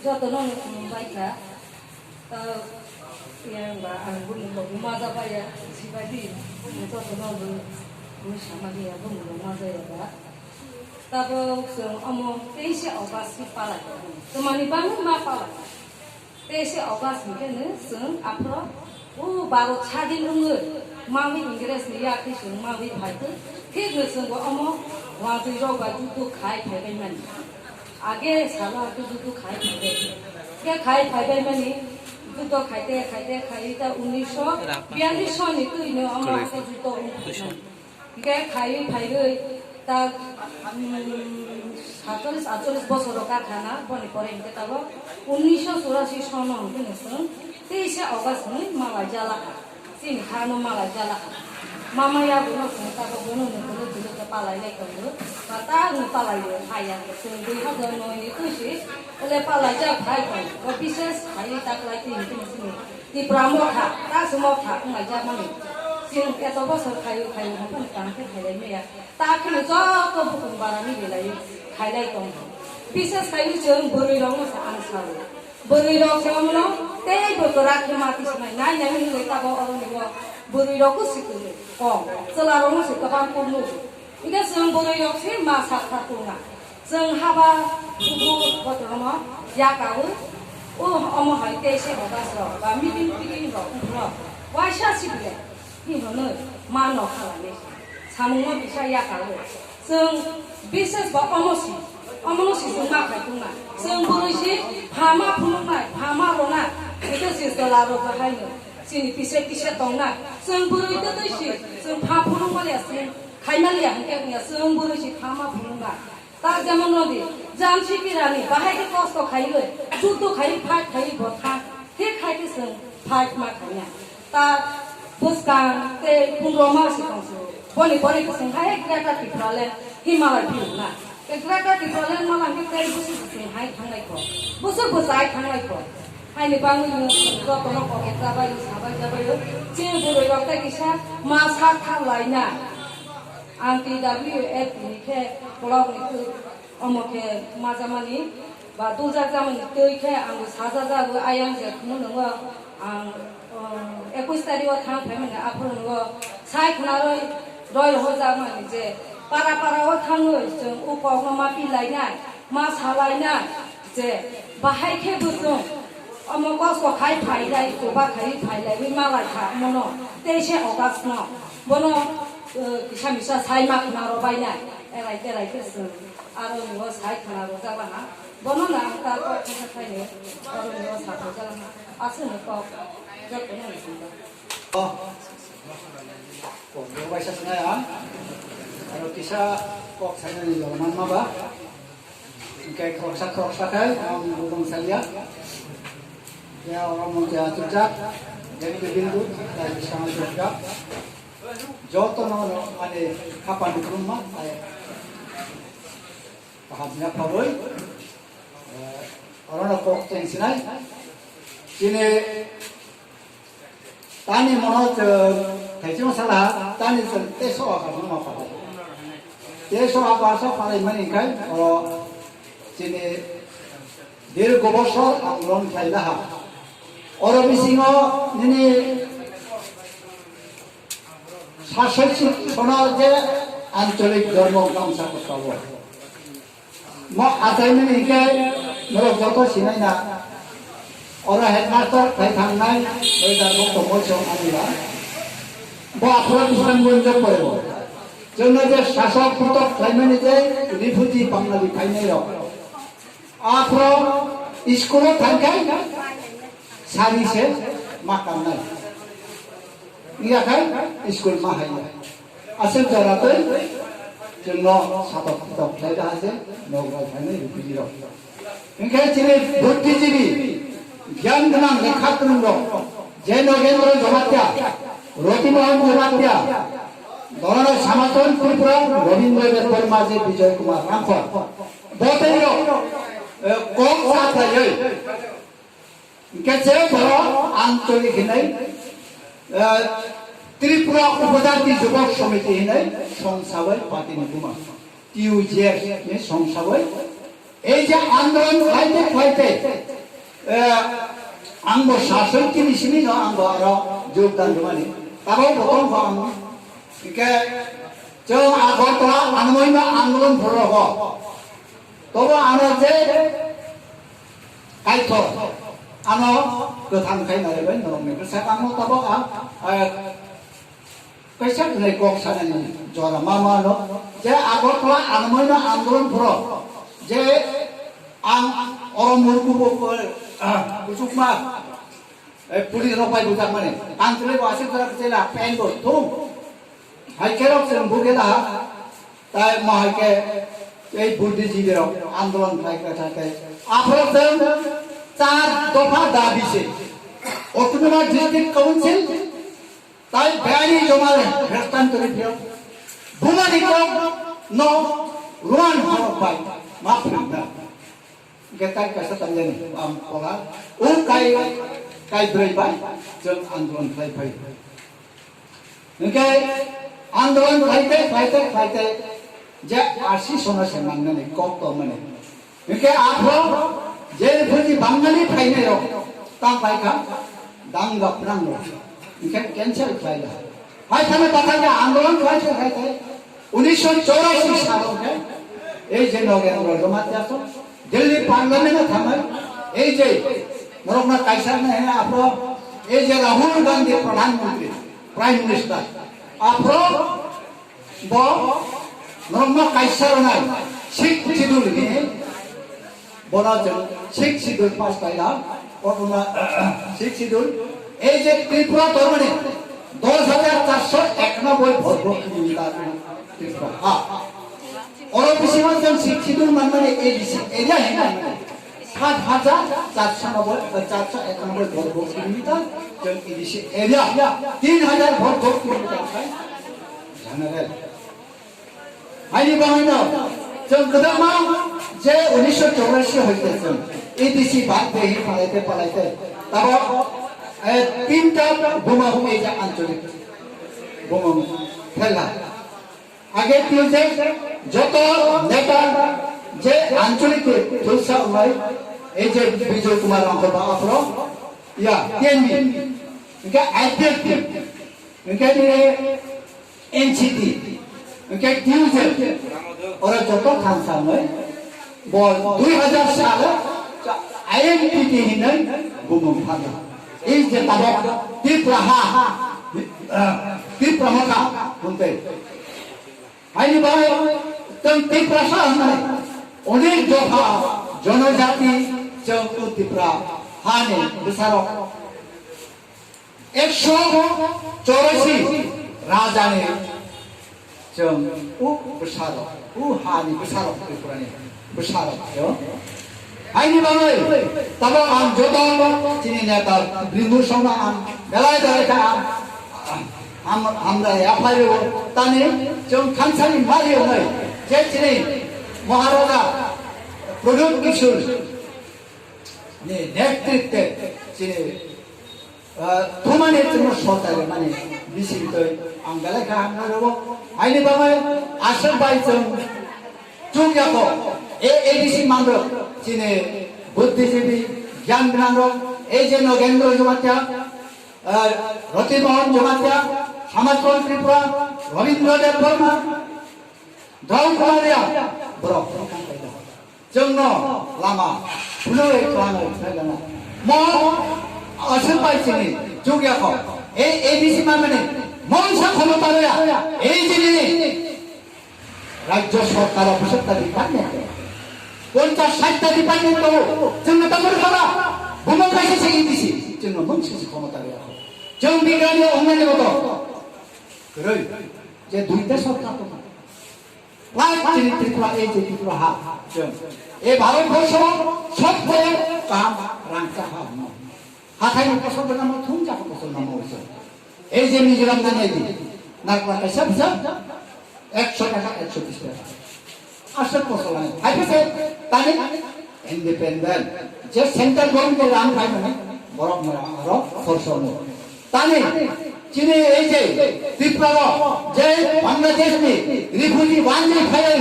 저도 바이카 yang ba ang bun lo ma za ba ya si ba di 저도 너무 무시하게 야 bun lo ma za ya ba ta bo so amo te si oba si pa la to mani bang ma pa la te si oba si ke ne sung apro o ba ro cha din lung ma wi ingres ni ya ki sung ma wi phai tu ke ge sung go amo wa tu ro ba tu tu khai phai bai man आगे साला तो दूध खाए खाते क्या खाए खाते मैंने दूध खाते खाई था 1942 नहीं तो इन्हें हमारे से दूध क्या खाई गई ता 47 बছর का खाना बने पड़े इनके तब 1984 सन उनके नसन 23 अगस्त में माला जाला सिन खानो माला जाला Mama ya bunuh kita bunuh dulu dulu kepala ini kamu, kata kepala ini ayam sungguh ada noy itu sih, oleh kepala aja ayam, kau bisa ayam tak lagi ini sini, di pramuka, tak semua tak ngajar mana, sing itu bosor kayu apa nih tangkap kayu ini ya, tak kena jauh ke bukan barang ini lagi kayu itu, bisa kayu jeng berulang masa ansar, berulang sama mana, teh bergerak mati semai, nah yang ini kita bawa orang ini berulang sih tu. Selalu masih kapan pun lu. Ini seng boleh yoksi masa tertuna. Seng haba buku betul mana? Ya kau, omo hai tesi odas lo. Kami bikin lo, wajah sih boleh. Ini mana mana kalau ni? Samanya bisa ya kau. Seng bisnes bawa omo sih seng makai tuna. Seng boleh sih hama pun mai, hama rona. Itu sih selalu bahaya. Sini pisah tongna, semburu itu tuh sih, sempapulung malah sih, kayak yang punya semburu sih kama pulung lah. Tak zaman nanti, jam sih kirani, bahaya ke kos to kayak le, jutu kayak pat kayak botak, he kayak seng pat makanya. Tak buskan, te pungroma sih kongsu, boleh ke seng kayak kereta diperoleh, Himalaya biru lah. Kereta diperoleh malah kita busuk seng kayak tangai kok, busuk air tangai kok. Hai bangun juga kono poket sabai yo cing bulu waktu kisah masa kan lainnya anti WF ini ke blog itu omo ke masa mani batu zaman itu ke anggu saja ayam je kamu nunggu ang 21 tadi waktu pemen apa nunggu saya kenal roy zaman je para waktu jeng upah memapi lainnya masa lainnya je bahaya ke busung Omo kos ko khai phai lai ko ba khai phai lai wi ma lai kha mono te che ogas no mono kisah bisa sai mak na ro bai na erai ke sun aro ni was sai khana ro ja ba na mono na ta ko che khai ne aro ni was sa ko ja na asu ni ko ja ko na ni ko bai sa na ya aro kisah kok saya ni lo man ma ba kai kroksa kai am budong salia ya orang muda sejak jadi bindu dari sangat sejak joto nono ada kapan di rumah pahamnya pawai orang kok tensinai sini tani mono terjadi masalah tani teso akan rumah pawai teso apa paling meningkat kalau sini diri gobosor anglon kailah Orang bisingo ini শাসক সমাজে আঞ্চলিক ধর্ম কামসা করতে হবে আতাইমেন হিকে মোর যত Sinai না ওরা headmaster তাই থাকনাই ওই তার বক্তব্য আমিরা আপনারা বিশ্রামগঞ্জ করব জন্য যে শাসক পুতক তাইমেন যে রিফিউজি বাঙালি খাইনাই রক আপনারা স্কুলে থাকাই সারিছে মাকাম নাই ইয়া খাই স্কুল মাহাই আসল জায়গাতে জন্য সাতক পুতক খাইতে আছে নগর খাইনে রিফিউজি রক ইনকে চিনি বুদ্ধিজীবী জ্ঞান গোনাं লেখা গোনাं রক যে নগেন্দ্র জমাতিয়া রতিমোহন জমাতিয়া দরনের সমাতন ত্রিপুরা রবীন্দ্র বেতর মাঝে বিজয় কুমার রামফল বতেই কম সাথে কেছে বড় আঞ্চলিক নাই ত্রিপুরা উপজাতি যুবক সমিতি নাই সংসাবই পাতিনি কুমার টিউজের সংসাবই এই যে আন্দোলন খাইতে খাইতে आंबो शासन की निशिनी ना आंबो आरो योगदान जमानी तब प्रथम हम के जो आगरतला आनमय आंदोलन भरो हो तब आनो जे कायथ आनो गोथां खाय नायबाय नरमे गोसा आंनो तब कैसा नै गक सानानि जरा मा न जे आगरतला आनमय आंदोलन भरो जे आं अरमुरकुबो Usukma pulis ropai budak mana antri ko asik terak cela pen bo tum hai kerok sem buke dah tai mahai ke ei buddhi ji dero आंदोलन khai ka thate apro sem char dofa dabi se autonomous district council tai bani jomare hastantari thio bhumani ko no ruan hopai mafna kita kasih tanya nih, pola, kai berapa, jeng आंदोलन खाई, okay आंदोलन खाई, जे आशी सोना से मांगने नहीं कौन तो मने, ओके आप लोग जे फिर बंगाली खाई नहीं रो, तां खाई का, दांग गपनांग रो, ओके कैंसर खाई ला, हाय थाने पता क्या आंदोलन खाई 1984 सालों में, ये जे लोग हैं वो जमात जातो दिल्ली पार्लियामेंट में था मैं ये जे नरोगना काइसर में है आप लोग ये जे राहुल गांधी प्रधानमंत्री प्राइम मिनिस्टर आप लोग वो नरोगना काइसर ना सिख शिड्यूल ही बोला जो सिख शिड्यूल पास किया और उन्हें सिख शिड्यूल ये जे त्रिपुरा तोरने 2491 वोट की मिला त्रिपुरा हाँ और किसी में जब शिक्षित मनमाने एरिया है ना 7,491 वोट किलोमीटर जब इसी एरिया 3,000 वोट किलोमीटर है जनरल आइए बाहर जब कदमा जे 1984 होते थे इसी बात पे ही पढ़ाते तब तीनटा बोमा हुए जा आंचलिक बोमा फैला आगे तीजे যত নেতা যে আঞ্চলিক তুলসা হয় এই যে বিজয় কুমার অঙ্কবা অফর ইয়া টিএনবি ইনকা আইপিএফ ইনকা এনসিটি ইনকা টিউজে ওরা যত খানসা হয় বল 2000 সালে আইএনপিটি হিনে গুমম ফাদা এই যে তাবক ত্রিপ্রাহা বলতে আইনি ভাই तंती प्रसाद में उन्हें जो हा जनजाति चंपू तिप्रा हाने बिसारो 184 राजा ने चंपू बिसारो हाने बिसारो तिप्रा ने बिसारो जो आइनी बांगे तब हम जो तो चीनी नेता बिंदु सोना हम बेलाय बेलाय हम या फाइल ताने जो खानसानी मारी हो गए जेचने महाराजा प्रदूत किशोर ने नेतृत्व चीने तुमाने तुम सोता है माने बिसिल तो अंगले का हम लोग आइने बाबा आशर बाई चम चुंग्या को एडीसी मांगो चीने बुद्धिजीवी ज्ञान मांगो एजे Nagendra जुमात्या रतिमोहन जुमात्या समाजकल Tripura रविंद्रदेव Verma Daungaria, bro, Jungno, Lama, Fluid Lama, More, Asapai Chini, Jugiako, ABC Mamani, Monsa Konotaria, Agini, like Joshua Karapusata dependent. Ponta Santa dependent, Jungatamura, Bumakashi ABC, Jungo Monsis Konotaria, Jung Bigania Omenegoto, Great, the Duitas of Kato. चीनी त्रिपुरा त्रिपुरा हा ये भारत वर्ष सब बड़े काम रांचा हा हाथाई में पसंद करना मत थूम जाकर पसंद ना मोर से ये जे मिजोरम ना नहीं दी नागपुर का सब 100 টাকা 130 টাকা आशा पसंद है हाई पे से ताने इंडिपेंडेंट जे सेंट्रल गवर्नमेंट के राम भाई में बरफ में आरो फॉर्सो में ताने चीनी ऐसे त्रिपुरा जय बांग्लादेश में रिफ्यूजी वांजी फाइल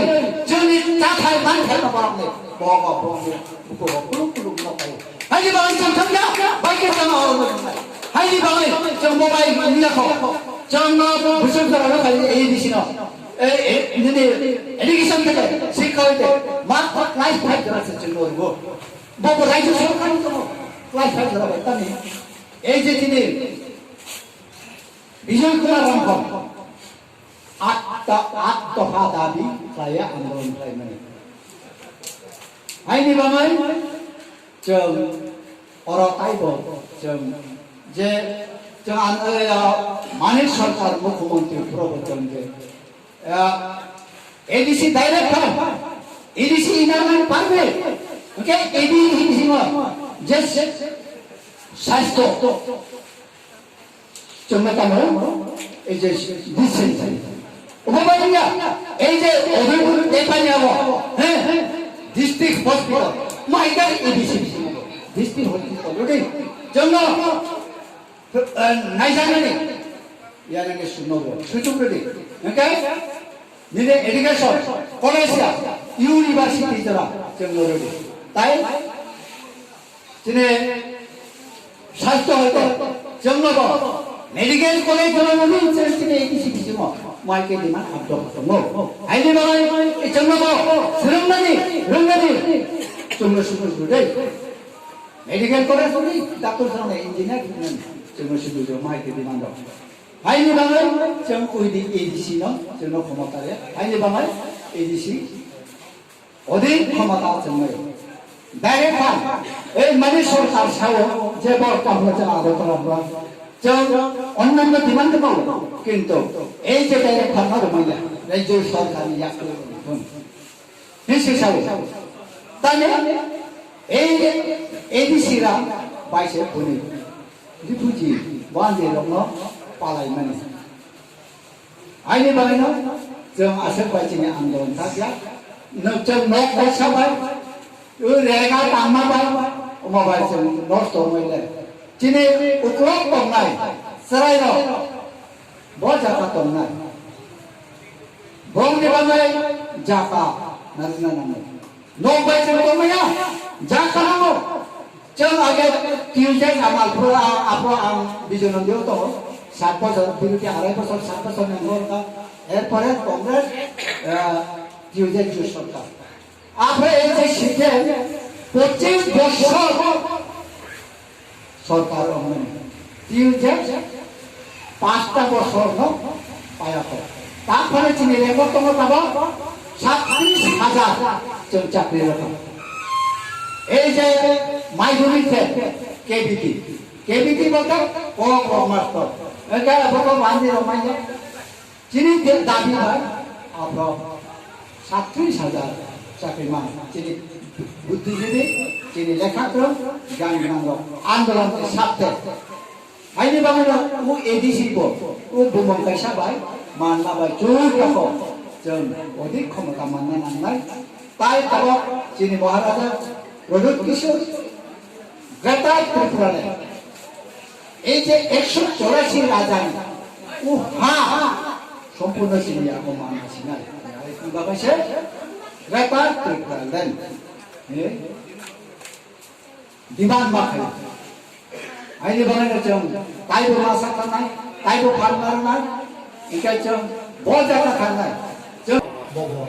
चीनी चाथाई मान खेलना पड़ा bò kuluk nó phải hay đi bằng trong thâm nhá bay cái trong họ hay đi bằng trong mobile như là không trong 무슨 사람을 가지고 ADC는 근데 에듀케이션 때 시커할 때 마크 라이프 파이트 들어서 준 거고 뭐 라이프 시작하는 거 라이프 파이트 들어가 있다니 AJT는 비전 kumaran atau hadapi saya andron primary. Ini bagaimana? Jom orang Taiwan jom je jangan manis सरकार मुख्यमंत्री प्रवचन के ADC director ADC इनारमेंट पार्वे okay ADC में just शास्त्रो 정말 이제 디센트 오바마야 이제 어딜 대파냐고 디스트릭트 호스피탈 마이가 ADC 디스트릭트 호스피탈 우리 정말 나이자는 야는 게 수노고 수준들이 오케이 니네 에듀케이션 콜레지야 유니버시티더라 정말로 তাই 지네 শাস্ত্র 정말로 মেডিকেল কলেজ ধরনের interested ADC 비즈모 마이케디만 합격하고 뭐 아이디만 이 정말로 그런가니 정말 수고스러운데 메디컬 college 우리 doctor 사람 인지니어 그는 정말 수고스러 마이케디만 더 아이디방을 정 우리 ADC는 정말 고맙다래 아이디방을 ADC 어디 고맙다 정말 direct এই মানে সরকার ছাও যে বড় কাম হচ্ছে আদর করা অন্যান্য ডিমান্ড পাবো কিন্তু এই যে ডাইরেক্ট ফার্মার মহিলা রাজ্য সরকারি হিসাবে তাহলে এই এডিসিরা বাইশে বলি রিফিউজি বান্ধে রঙ পালাই মানে আইনি বানানো जों आसाम बायदिनि आन्दोलन थाग्ला जों न' बायसाबाय रेगा दामनाबाय अमाबाय जों नस्थ' मोनले दिनै उख्लब दंनाय सरायराव बजाका दंनाय बंनि बाङै जाका नारजिना नाङो न'बाय जों दंनाया जाका नांगौ जों आगे टिउजन आमालफोर आं बिजनन्दियाव दङ 7 বছর বিরতি 2.5 বছর 7 বছর নাঙ্গো এরপরে কংগ্রেস টিউজেন সরকার আপনি এই যে শিখে 25 বছর সরকার টিউজেন 5টা বছর পায়া তারপরে চিনি রেকর্ড পাবো 37,000 জন চাকরি রকম এই যে মাইগ্রেন্টে কেবিটি বলতে ও মাস্টার এটা বড় বান্ধি রমাইয়া যিনি দাবি হয় আপনার 37,000 চাকরি মান যিনি বুদ্ধিজীবী যিনি লেখাকরণ জ্ঞান আন্দোলনের স্বার্থে আইনি বাংলা ও এডিসি ও বুমন কাইসাবাই মানলাবাই জোর রকম जों অধিক ক্ষমতা মাননা নাंनाय তাই তারা যিনি মহারাজা প্রদ্যোৎ কিশোর গ্রেটার ত্রিপুরারে এই যে 184 রাজা ও সম্পূর্ণ সিরিয়া অপমান আছিনা বাবাসে গ্রেটার ত্রিপুরালেন ডিমান্ড মাখাই আইনি বানানো जों তাইবো মাসা খানাই তাইবো ফার্মারনাই ইকা जों বজাটা খানাই जों ববো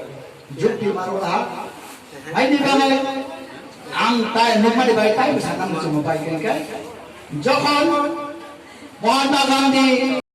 যুক্তি মারোলা আইনি বানাই आं তাই নমাদি বাই তাই সানাম जों বাই কেনকে যখন মহাত্মা গান্ধী